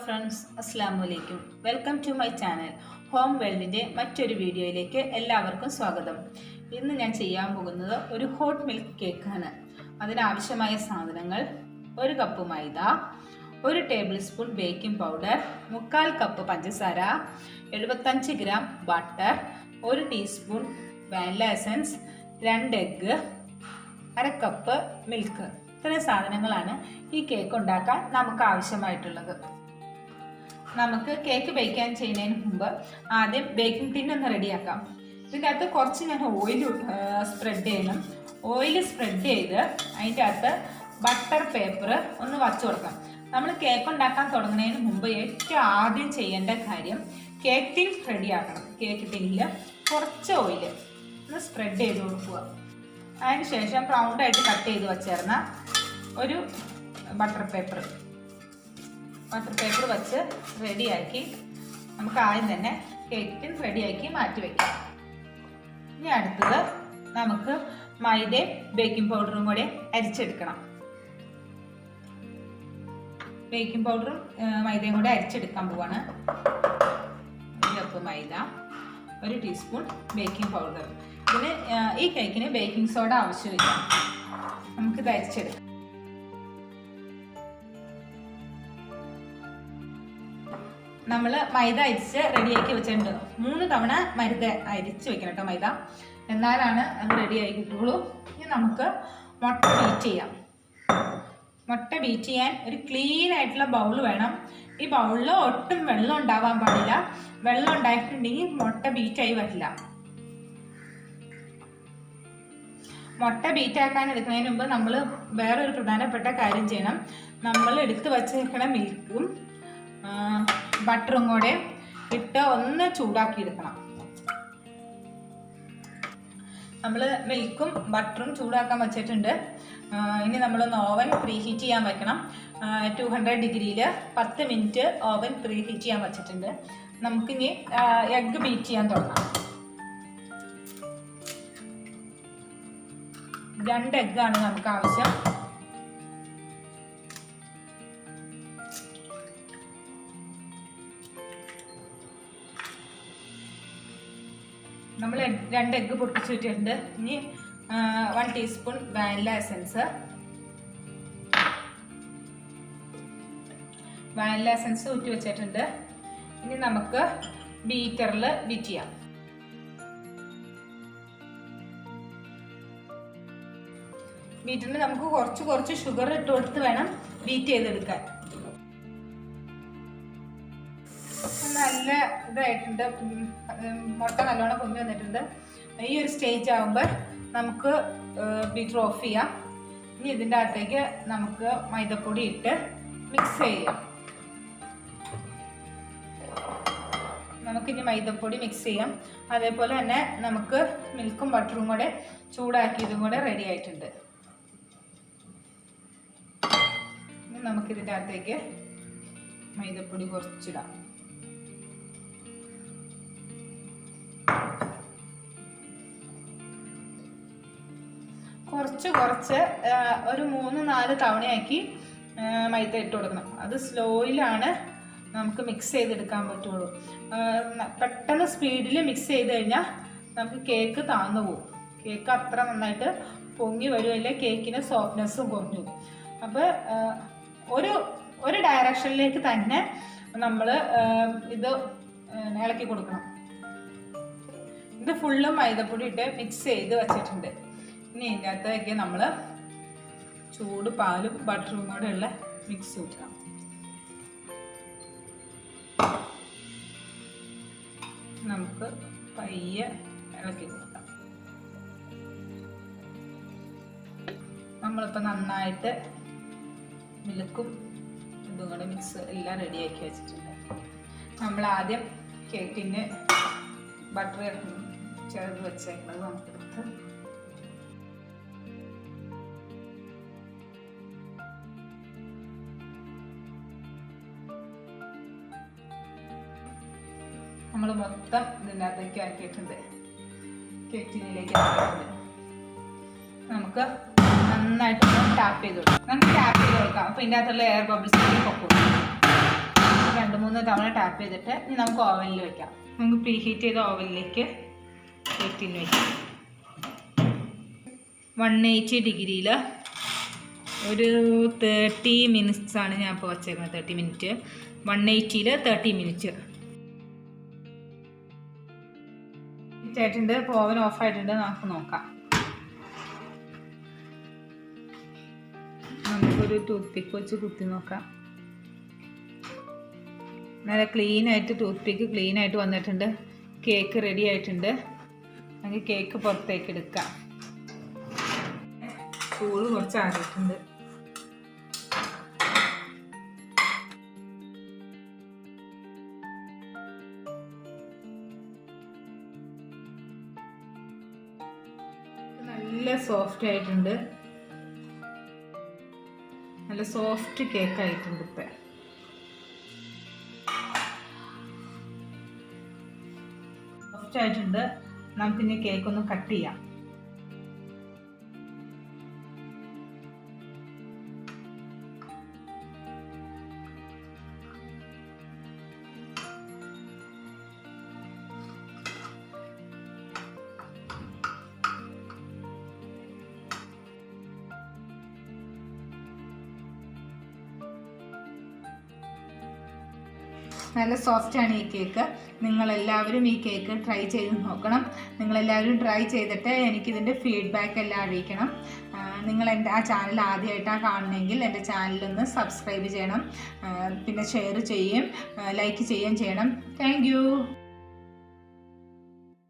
Friends, അസ്സലാമു അലൈക്കും. Welcome to my channel home വേൾഡിൻ്റെ മറ്റൊരു വീഡിയോയിലേക്ക് എല്ലാവർക്കും സ്വാഗതം. ഇന്ന് ഞാൻ ചെയ്യാൻ പോകുന്നത് ഒരു ഹോട്ട് മിൽക്ക് കേക്കാണ്. അതിനാവശ്യമായ സാധനങ്ങൾ: 1 കപ്പ് മൈദ, 1 table spoon baking powder, 3/4 cup പഞ്ചസാര, 75 gram butter, 1 teaspoon vanilla essence, 2 egg, 1/2 cup milk. ഇത്രയും സാധനങ്ങളാണ് ഈ കേക്ക് ഉണ്ടാക്കാൻ നമുക്ക് ആവശ്യമായിട്ടുള്ളത്. നമുക്ക് കേക്ക് ബേക്കാൻ ചെയ്യുന്നതിന് മുമ്പ് ആദ്യം ബേക്കിംഗ് ടിൻ ഒന്ന് റെഡിയാക്കാം. ഇതിൻ്റെ അകത്ത് കുറച്ച് ഞാൻ ഓയിൽ സ്പ്രെഡ് ചെയ്യണം. ഓയിൽ സ്പ്രെഡ് ചെയ്ത് അതിൻ്റെ അകത്ത് ബട്ടർ പേപ്പർ ഒന്ന് വച്ചു കൊടുക്കാം. നമ്മൾ കേക്ക് ഉണ്ടാക്കാൻ തുടങ്ങുന്നതിന് മുമ്പ് ഏറ്റവും ആദ്യം ചെയ്യേണ്ട കാര്യം കേക്ക് ടിൻ റെഡിയാക്കണം. കേക്ക് ടിന്നിൽ കുറച്ച് ഓയിൽ ഒന്ന് സ്പ്രെഡ് ചെയ്ത് കൊടുക്കുക. അതിന് ശേഷം റൗണ്ടായിട്ട് കട്ട് ചെയ്ത് വച്ചേർന്ന ഒരു ബട്ടർ പേപ്പർ വെച്ച് റെഡിയാക്കി നമുക്ക് ആദ്യം തന്നെ കേക്ക് ടിൻ റെഡിയാക്കി മാറ്റി വയ്ക്കാം. ഇനി അടുത്തത് നമുക്ക് മൈദയും ബേക്കിംഗ് പൗഡറും കൂടെ അരിച്ചെടുക്കണം. ബേക്കിംഗ് പൗഡറും മൈദയും കൂടെ അരിച്ചെടുക്കാൻ പോവാണ്. 1 കപ്പ് മൈദ, 1 ടീസ്പൂൺ ബേക്കിംഗ് പൗഡർ. ഇതിന് ഈ കേക്കിന് ബേക്കിംഗ് സോഡ ആവശ്യമില്ല. നമുക്കിത് അരിച്ചെടുക്കാം. നമ്മൾ മൈദ അരിച്ച് റെഡിയാക്കി വെച്ചിട്ടുണ്ട്. 3 തവണ മൈദ അരിച്ച് വെക്കണം കേട്ടോ മൈദ, എന്നാലാണ് അത് റെഡിയായി കിട്ടുള്ളൂ. ഇനി നമുക്ക് മുട്ട ബീറ്റ് ചെയ്യാം. മുട്ട ബീറ്റ് ചെയ്യാൻ ഒരു ക്ലീൻ ആയിട്ടുള്ള ബൗൾ വേണം. ഈ ബൗളിൽ ഒട്ടും വെള്ളം ഉണ്ടാവാൻ പാടില്ല. വെള്ളം ഉണ്ടായിട്ടുണ്ടെങ്കിൽ മുട്ട ബീറ്റായി വരില്ല. മുട്ട ബീറ്റാക്കാൻ എടുക്കുന്നതിന് മുമ്പ് നമ്മൾ വേറൊരു പ്രധാനപ്പെട്ട കാര്യം ചെയ്യണം. നമ്മൾ എടുത്ത് വച്ചേക്കണ മിൽക്കും ബട്ടറും കൂടെ ഇട്ട് ഒന്ന് ചൂടാക്കി എടുക്കണം. നമ്മൾ മിൽക്കും ബട്ടറും ചൂടാക്കാൻ വെച്ചിട്ടുണ്ട്. ഇനി നമ്മളൊന്ന് ഓവൻ പ്രീ ഹീറ്റ് ചെയ്യാൻ വെക്കണം. 200 ഡിഗ്രിയിൽ 10 മിനിറ്റ് ഓവൻ പ്രീ ഹീറ്റ് ചെയ്യാൻ വെച്ചിട്ടുണ്ട്. നമുക്കിനി എഗ്ഗ് ബീറ്റ് ചെയ്യാൻ തുടങ്ങാം. 2 എഗ്ഗാണ് നമുക്ക് ആവശ്യം. നമ്മൾ 2 എഗ്ഗ് പൊട്ടിച്ച് വെച്ചിട്ടുണ്ട്. ഇനി 1 ടീസ്പൂൺ വാനില എസൻസ് ഊറ്റി വെച്ചിട്ടുണ്ട്. ഇനി നമുക്ക് ബീറ്ററിൽ ബീറ്റ് ചെയ്യാം. ബീറ്ററിൽ നമുക്ക് കുറച്ച് ഷുഗർ ഇട്ട് കൊടുത്ത് വേണം ബീറ്റ് ചെയ്തെടുക്കാൻ. നല്ല ഇതായിട്ടുണ്ട്. മുട്ട നല്ലോണം പൊങ്ങി വന്നിട്ടുണ്ട്. ഈ ഒരു സ്റ്റേജ് ആകുമ്പോൾ നമുക്ക് ബീറ്റർ ഓഫ് ചെയ്യാം. ഇനി ഇതിൻ്റെ അകത്തേക്ക് നമുക്ക് മൈദപ്പൊടി ഇട്ട് മിക്സ് ചെയ്യാം. നമുക്കിനി മൈദപ്പൊടി മിക്സ് ചെയ്യാം. അതേപോലെ തന്നെ നമുക്ക് മിൽക്കും ബട്ടറും കൂടെ ചൂടാക്കിയതും കൂടെ റെഡി ആയിട്ടുണ്ട്. ഇനി നമുക്കിതിൻ്റെ അകത്തേക്ക് മൈദപ്പൊടി കുറച്ചിടാം. കുറച്ച് ഒരു 3-4 തവണയാക്കി മൈദ ഇട്ട് കൊടുക്കണം. അത് സ്ലോയിലാണ് നമുക്ക് മിക്സ് ചെയ്തെടുക്കാൻ പറ്റുള്ളൂ. പെട്ടെന്ന് സ്പീഡിൽ മിക്സ് ചെയ്ത് കഴിഞ്ഞാൽ നമുക്ക് കേക്ക് താഴ്ന്നു പോകും. കേക്ക് അത്ര നന്നായിട്ട് പൊങ്ങി വരുമില്ല. കേക്കിന് സോഫ്റ്റ്നെസ്സും കുറഞ്ഞു. അപ്പോൾ ഒരു ഡയറക്ഷനിലേക്ക് തന്നെ നമ്മൾ ഇത് ഇളക്കി കൊടുക്കണം. ഇത് ഫുള്ളും മൈദപ്പൊടി ഇട്ട് മിക്സ് ചെയ്ത് വച്ചിട്ടുണ്ട്. ഇനി ഇതിൻ്റെ അകത്തേക്ക് നമ്മൾ ചൂട് പാലും ബട്ടറും കൂടെ ഉള്ള മിക്സ് ഊറ്റണം. നമുക്ക് പയ്യെ ഇളക്കി കൊടുക്കാം. നമ്മളിപ്പോൾ നന്നായിട്ട് മിൽക്കും ഇതും കൂടെ മിക്സ് എല്ലാം റെഡിയാക്കി വെച്ചിട്ടുണ്ട്. നമ്മൾ ആദ്യം കേക്കിന് ബട്ടർ ചേർത്ത് വെച്ചേക്കുന്നത് നമുക്കെടുത്ത് നമ്മൾ മൊത്തം ഇതിൻ്റെ അകത്തേക്ക് ആക്കിയിട്ടുണ്ട്. കേക്ക് ടിന്നിലേക്ക് ആക്കിയിട്ടുണ്ട്. നമുക്ക് നന്നായിട്ട് ടാപ്പ് ചെയ്ത് കൊടുക്കാം. അപ്പോൾ ഇതിൻ്റെ അകത്തുള്ള എയർ ബബിൾസ് പൊക്കും. തവണ ടാപ്പ് ചെയ്തിട്ട് ഇനി നമുക്ക് ഓവനിൽ വെക്കാം. നമുക്ക് പ്രീ ഹീറ്റ് ചെയ്ത ഓവനിലേക്ക് കേക്കിന് വയ്ക്കാം. 180 ഡിഗ്രിയിൽ ഒരു 30 മിനിറ്റ്സ് ആണ് ഞാൻ ഇപ്പോൾ വച്ചേക്കുന്നത്. 30 മിനിറ്റ് 180ൽ 30 മിനിറ്റ് ആയിട്ടുണ്ട്. ഇപ്പോൾ ഓവൻ ഓഫ് ആയിട്ടുണ്ട്. നമുക്ക് നോക്കാം. നമുക്കൊരു ടൂത്ത് പിക്ക് വെച്ച് കുത്തി നോക്കാം. നല്ല ക്ലീനായിട്ട് ടൂത്ത് പിക്ക് ക്ലീനായിട്ട് വന്നിട്ടുണ്ട്. കേക്ക് റെഡി ആയിട്ടുണ്ട്. നമുക്ക് കേക്ക് പുറത്തേക്ക് എടുക്കാം. ചൂട് കുറച്ച് ആറിയിട്ടുണ്ട്. നല്ല സോഫ്റ്റ് ആയിട്ടുണ്ട്. നല്ല സോഫ്റ്റ് കേക്ക് ആയിട്ടുണ്ട്. ഇപ്പം സോഫ്റ്റ് ആയിട്ടുണ്ട്. നമുക്കിനി കേക്ക് ഒന്ന് കട്ട് ചെയ്യാം. നല്ല സോഫ്റ്റാണ് ഈ കേക്ക്. നിങ്ങളെല്ലാവരും ഈ കേക്ക് ട്രൈ ചെയ്ത് നോക്കണം. നിങ്ങളെല്ലാവരും ട്രൈ ചെയ്തിട്ട് എനിക്കിതിൻ്റെ ഫീഡ്ബാക്ക് എല്ലാം അറിയിക്കണം. നിങ്ങൾ എൻ്റെ ആ ചാനൽ ആദ്യമായിട്ടാണ് കാണണമെങ്കിൽ എൻ്റെ ചാനലൊന്ന് സബ്സ്ക്രൈബ് ചെയ്യണം. പിന്നെ ഷെയർ ചെയ്യുകയും ലൈക്ക് ചെയ്യുകയും ചെയ്യണം. Thank you.